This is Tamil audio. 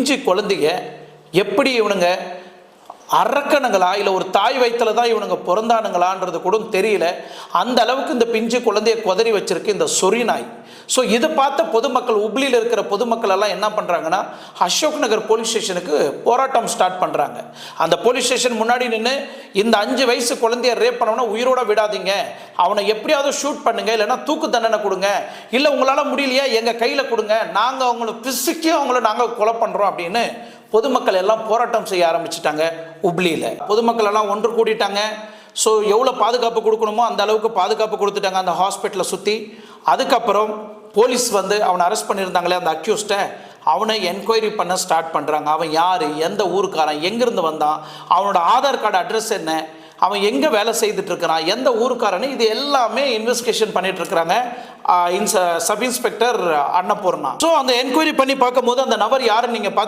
பிஞ்சு குழந்தைய எப்படி இவனுங்க அரக்கணுங்களா இல்லை ஒரு தாய் வயிற்றுல தான் இவனுங்க பிறந்தானுங்களான்றது கூட தெரியல. அந்த அளவுக்கு இந்த பிஞ்சு குழந்தைய குதறி வச்சிருக்கு இந்த சொறி நாய். ஸோ இதை பார்த்த பொதுமக்கள், உப்ளியில் இருக்கிற பொதுமக்கள் எல்லாம் என்ன பண்ணுறாங்கன்னா, அசோக் நகர் போலீஸ் ஸ்டேஷனுக்கு போராட்டம் ஸ்டார்ட் பண்ணுறாங்க. அந்த போலீஸ் ஸ்டேஷன் முன்னாடி நின்று இந்த 5 வயசு குழந்தைய ரேப் பண்ணவனா உயிரோட விடாதீங்க, அவனை எப்படியாவது ஷூட் பண்ணுங்க, இல்லைன்னா தூக்கு தண்டனை கொடுங்க, இல்லை உங்களால் முடியலையா எங்கள் கையில் கொடுங்க, நாங்கள் அவங்கள பிசுக்கி அவங்கள நாங்கள் கொலை பண்ணுறோம் அப்படின்னு பொதுமக்கள் எல்லாம் போராட்டம் செய்ய ஆரம்பிச்சிட்டாங்க. உப்ளியில் பொதுமக்கள் எல்லாம் ஒன்று கூடிட்டாங்க. ஸோ எவ்வளோ பாதுகாப்பு கொடுக்கணுமோ அந்த அளவுக்கு பாதுகாப்பு கொடுத்துட்டாங்க அந்த ஹாஸ்பிட்டலை சுற்றி. அதுக்கப்புறம் போலீஸ் வந்து அவனை அரெஸ்ட் பண்ணியிருந்தாங்களே அந்த அக்யூஸ்டை, அவனை என்கொயரி பண்ண ஸ்டார்ட் பண்ணுறாங்க. அவன் யார், எந்த ஊருக்காரன், எங்கேருந்து வந்தான், அவனோட ஆதார் கார்டு அட்ரஸ் என்ன, அவன் எங்கே வேலை செய்துட்டு இருக்கிறான், எந்த ஊருக்காரன்னு, இது எல்லாமே இன்வெஸ்டிகேஷன் பண்ணிட்டு இருக்கிறாங்க சப் இன்ஸ்பெக்டர் அன்னபூர்ணா. ஸோ அந்த என்கொயரி பண்ணி பார்க்கும்போது அந்த நபர் யாருன்னு நீங்கள் பார்த்து